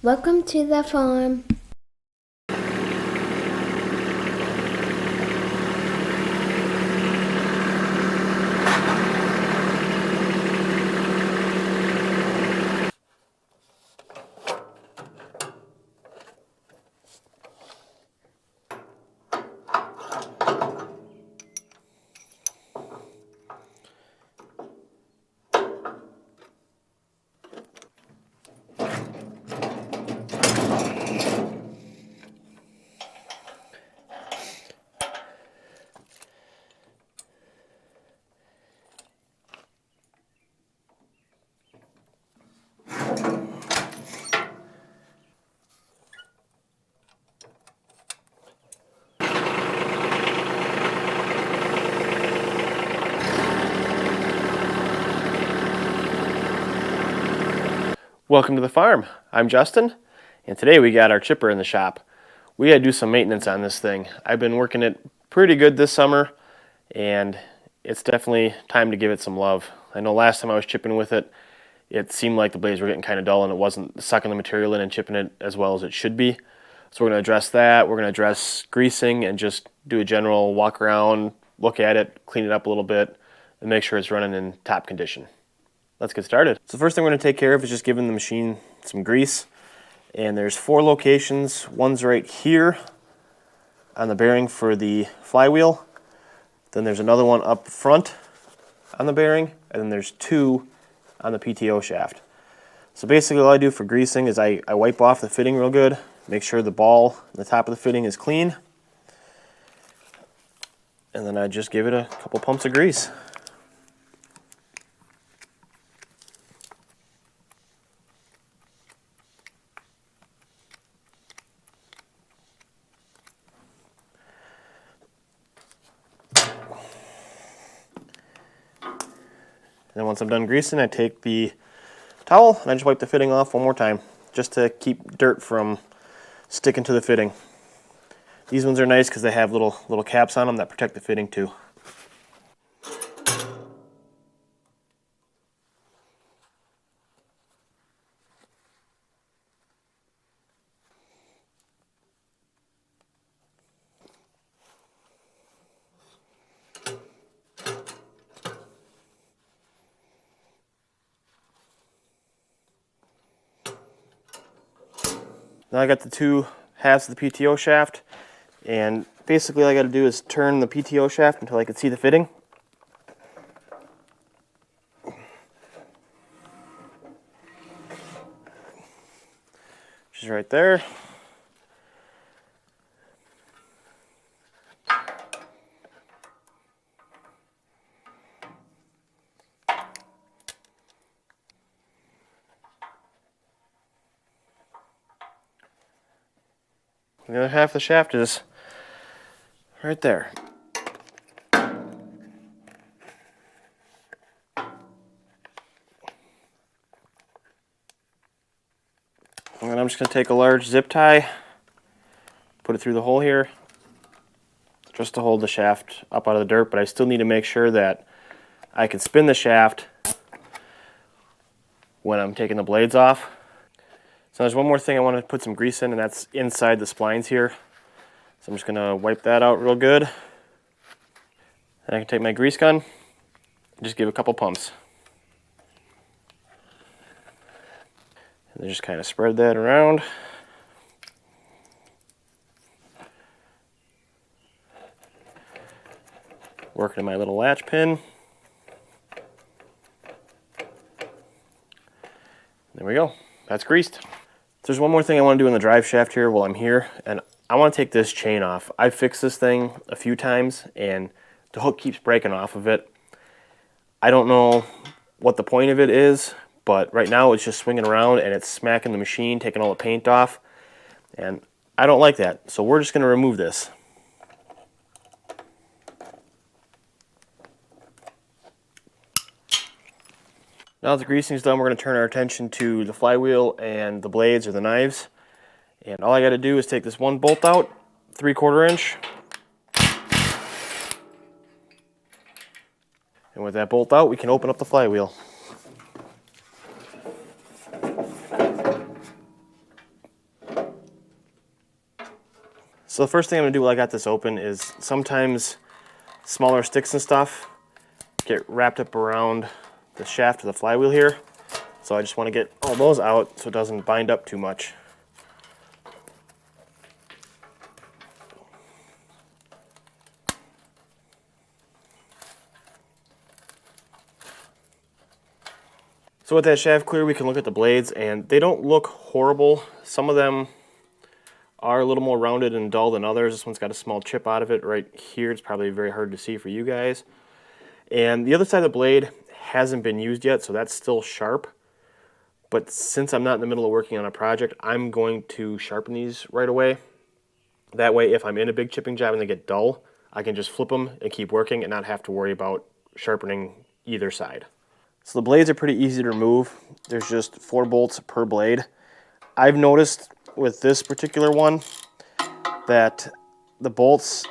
Welcome to the farm. Welcome to the farm. I'm Justin, and today we got our chipper in the shop. We got to do some maintenance on this thing. I've been working it pretty good this summer, and it's definitely time to give it some love. I know last time I was chipping with it, it seemed like the blades were getting kind of dull and it wasn't sucking the material in and chipping it as well as it should be. So we're going to address that. We're going to address greasing and just do a general walk around, look at it, clean it up a little bit, and make sure it's running in top condition. Let's get started. So the first thing we're going to take care of is just giving the machine some grease. And there's 4 locations. One's right here on the bearing for the flywheel. Then there's another one up front on the bearing. And then there's 2 on the PTO shaft. So basically all I do for greasing is I wipe off the fitting real good, make sure the ball on the top of the fitting is clean. And then I just give it a couple pumps of grease. And then once I'm done greasing, I take the towel and I just wipe the fitting off one more time, just to keep dirt from sticking to the fitting. These ones are nice because they have little caps on them that protect the fitting too. Now I got the 2 halves of the PTO shaft, and basically all I got to do is turn the PTO shaft until I can see the fitting. Which is right there. The other half of the shaft is right there. And then I'm just going to take a large zip tie, put it through the hole here, just to hold the shaft up out of the dirt, but I still need to make sure that I can spin the shaft when I'm taking the blades off. So there's one more thing I want to put some grease in, and that's inside the splines here. So I'm just going to wipe that out real good. And I can take my grease gun and just give a couple pumps. And then just kind of spread that around. Working my little latch pin. There we go. That's greased. There's one more thing I want to do in the drive shaft here while I'm here, and I want to take this chain off. I've fixed this thing a few times and the hook keeps breaking off of it. I don't know what the point of it is, but right now it's just swinging around and it's smacking the machine, taking all the paint off, and I don't like that. So we're just going to remove this. Now that the greasing is done, we're going to turn our attention to the flywheel and the blades or the knives. And all I got to do is take this one bolt out, 3/4 inch. And with that bolt out, we can open up the flywheel. So the first thing I'm gonna do while I got this open is sometimes smaller sticks and stuff get wrapped up around the shaft of the flywheel here. So I just want to get all those out so it doesn't bind up too much. So with that shaft clear, we can look at the blades, and they don't look horrible. Some of them are a little more rounded and dull than others. This one's got a small chip out of it right here. It's probably very hard to see for you guys. And the other side of the blade hasn't been used yet, so that's still sharp. But since I'm not in the middle of working on a project, I'm going to sharpen these right away. That way, if I'm in a big chipping job and they get dull, I can just flip them and keep working and not have to worry about sharpening either side. So the blades are pretty easy to remove. There's just 4 bolts per blade. I've noticed with this particular one that the bolts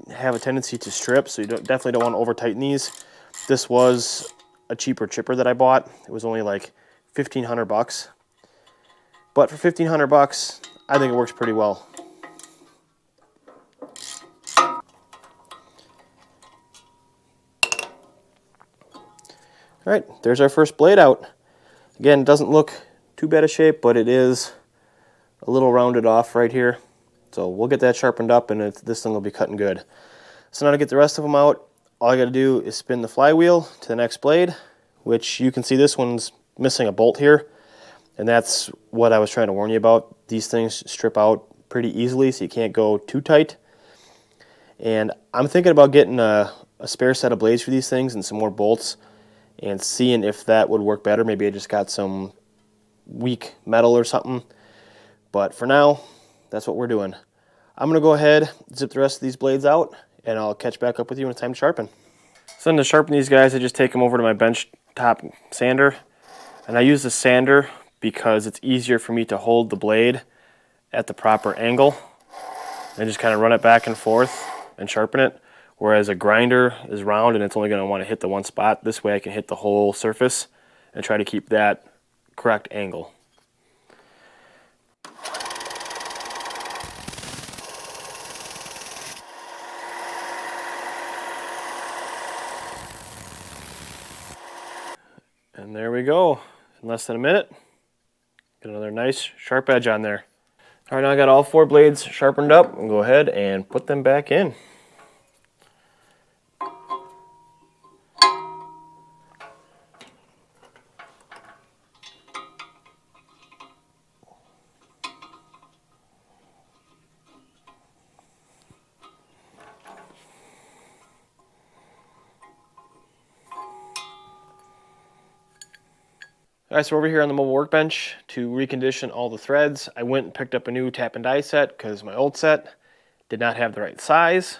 have a tendency to strip, so you definitely don't want to over tighten these. This was a cheaper chipper that I bought. It was only like 1,500 bucks. But for 1,500 bucks, I think it works pretty well. All right, there's our first blade out. Again, it doesn't look too bad a shape, but it is a little rounded off right here. So we'll get that sharpened up and this thing will be cutting good. So now to get the rest of them out, all I gotta do is spin the flywheel to the next blade, which you can see this one's missing a bolt here. And that's what I was trying to warn you about. These things strip out pretty easily, so you can't go too tight. And I'm thinking about getting a spare set of blades for these things and some more bolts and seeing if that would work better. Maybe I just got some weak metal or something. But for now, that's what we're doing. I'm gonna go ahead, zip the rest of these blades out, and I'll catch back up with you when it's time to sharpen. So then to sharpen these guys, I just take them over to my bench top sander. And I use the sander because it's easier for me to hold the blade at the proper angle and just kind of run it back and forth and sharpen it. Whereas a grinder is round and it's only going to want to hit the one spot. This way I can hit the whole surface and try to keep that correct angle. And there we go. In less than a minute, get another nice sharp edge on there. All right, now I got all 4 blades sharpened up. I'll go ahead and put them back in. All right, so over here on the mobile workbench to recondition all the threads, I went and picked up a new tap and die set because my old set did not have the right size.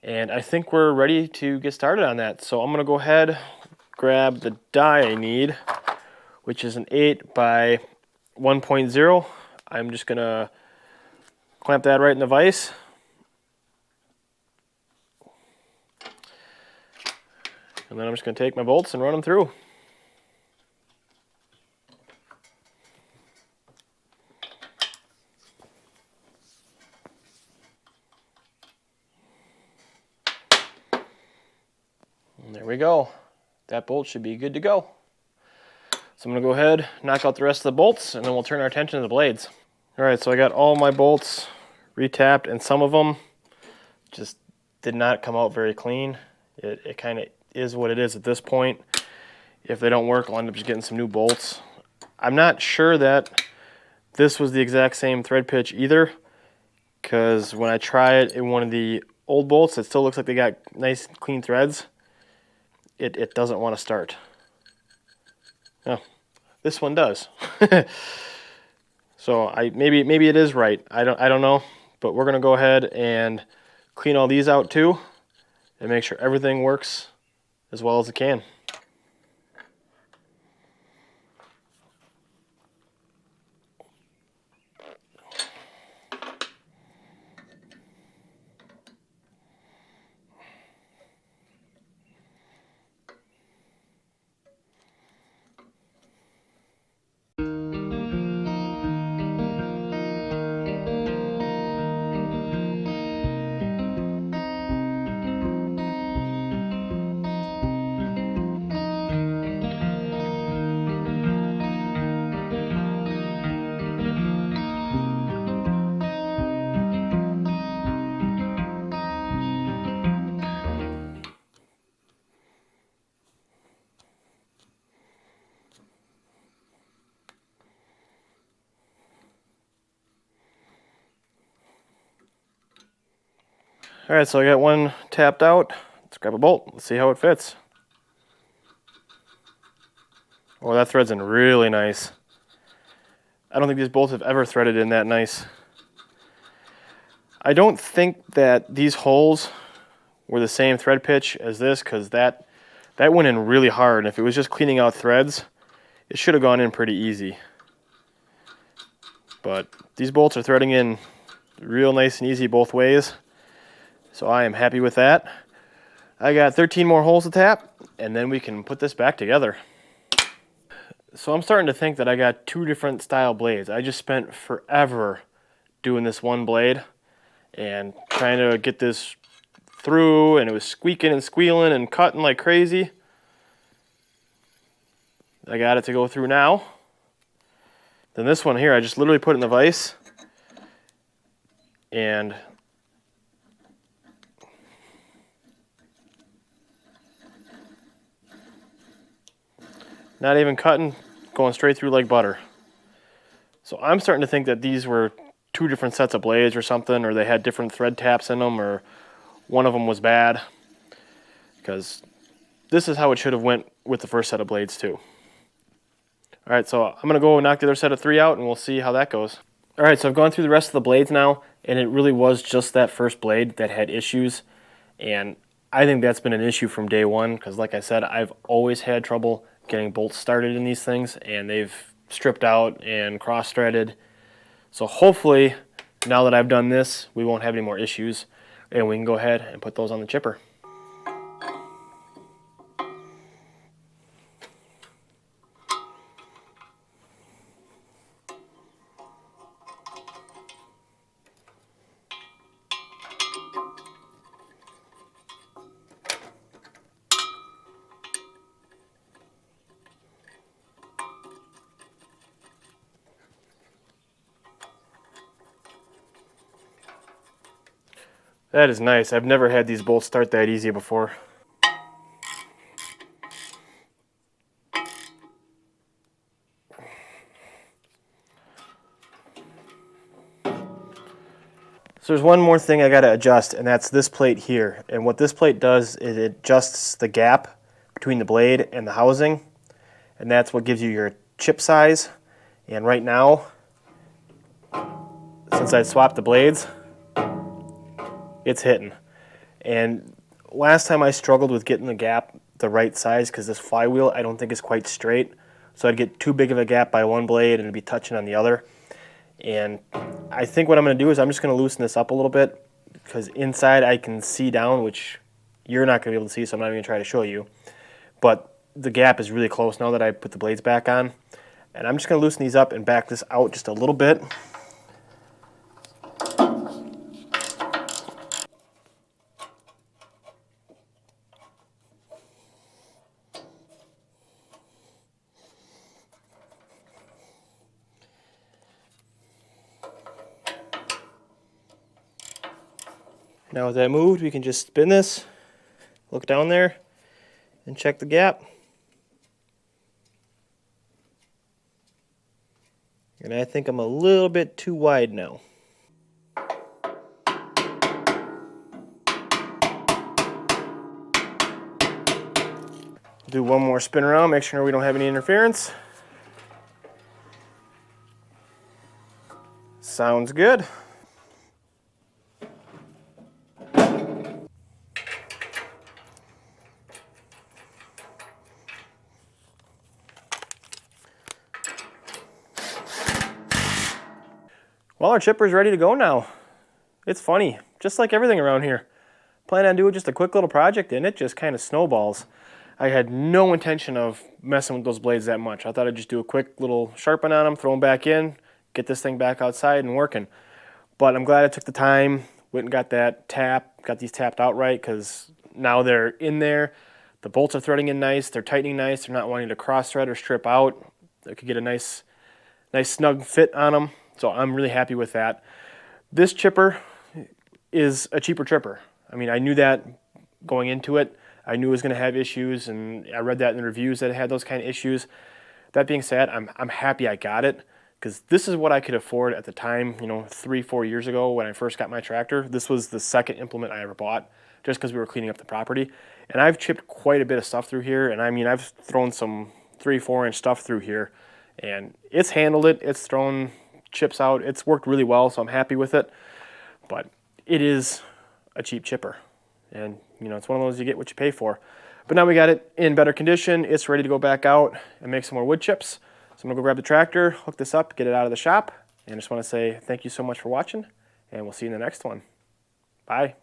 And I think we're ready to get started on that. So I'm gonna go ahead, grab the die I need, which is an 8 by 1.0. I'm just gonna clamp that right in the vise. And then I'm just gonna take my bolts and run them through. And there we go. That bolt should be good to go. So I'm going to go ahead, knock out the rest of the bolts, and then we'll turn our attention to the blades. All right, so I got all my bolts retapped, and some of them just did not come out very clean. It kind of is what it is at this point. If they don't work, I'll end up just getting some new bolts. I'm not sure that this was the exact same thread pitch either, because when I try it in one of the old bolts, it still looks like they got nice clean threads. It doesn't want to start. Oh, this one does. So maybe it is right. I don't know, but we're gonna go ahead and clean all these out too, and make sure everything works as well as it can. All right, so I got one tapped out. Let's grab a bolt. Let's see how it fits. Oh, that threads in really nice. I don't think these bolts have ever threaded in that nice. I don't think that these holes were the same thread pitch as this, because that went in really hard. And if it was just cleaning out threads, it should have gone in pretty easy. But these bolts are threading in real nice and easy both ways, so I am happy with that. I got 13 more holes to tap, and then we can put this back together. So I'm starting to think that I got two different style blades. I just spent forever doing this one blade and trying to get this through, and it was squeaking and squealing and cutting like crazy. I got it to go through now. Then this one here, I just literally put it in the vise and not even cutting, going straight through like butter. So I'm starting to think that these were two different sets of blades or something, or they had different thread taps in them, or one of them was bad, because this is how it should have went with the first set of blades too. All right, so I'm gonna go knock the other set of 3 out and we'll see how that goes. All right, so I've gone through the rest of the blades now, and it really was just that first blade that had issues. And I think that's been an issue from day one, because like I said, I've always had trouble getting bolts started in these things, and they've stripped out and cross-threaded. So hopefully, now that I've done this, we won't have any more issues, and we can go ahead and put those on the chipper. That is nice. I've never had these bolts start that easy before. So there's one more thing I got to adjust, and that's this plate here. And what this plate does is it adjusts the gap between the blade and the housing, and that's what gives you your chip size. And right now, since I swapped the blades, it's hitting. And last time I struggled with getting the gap the right size, because this flywheel I don't think is quite straight. So I'd get too big of a gap by one blade and it'd be touching on the other. And I think what I'm going to do is I'm just going to loosen this up a little bit, because inside I can see down, which you're not going to be able to see, so I'm not even going to try to show you. But the gap is really close now that I put the blades back on. And I'm just going to loosen these up and back this out just a little bit. Now with that moved, we can just spin this, look down there, and check the gap. And I think I'm a little bit too wide now. Do one more spin around, make sure we don't have any interference. Sounds good. Well, our chipper's ready to go now. It's funny, just like everything around here. Plan on doing just a quick little project and it just kind of snowballs. I had no intention of messing with those blades that much. I thought I'd just do a quick little sharpen on them, throw them back in, get this thing back outside and working. But I'm glad I took the time, went and got that got these tapped out right, because now they're in there. The bolts are threading in nice, they're tightening nice, they're not wanting to cross thread or strip out. I could get a nice snug fit on them. So I'm really happy with that. This chipper is a cheaper chipper. I mean, I knew that going into it. I knew it was going to have issues, and I read that in the reviews that it had those kind of issues. That being said, I'm happy I got it, because this is what I could afford at the time, 3-4 years ago when I first got my tractor. This was the second implement I ever bought, just because we were cleaning up the property. And I've chipped quite a bit of stuff through here, and I mean, I've thrown some 3-4 inch stuff through here, and it's handled it. It's thrown chips out. It's worked really well, so I'm happy with it. But it is a cheap chipper, and it's one of those you get what you pay for. But now we got it in better condition. It's ready to go back out and make some more wood chips. So I'm gonna go grab the tractor, hook this up, get it out of the shop, and I just want to say thank you so much for watching, and we'll see you in the next one. Bye.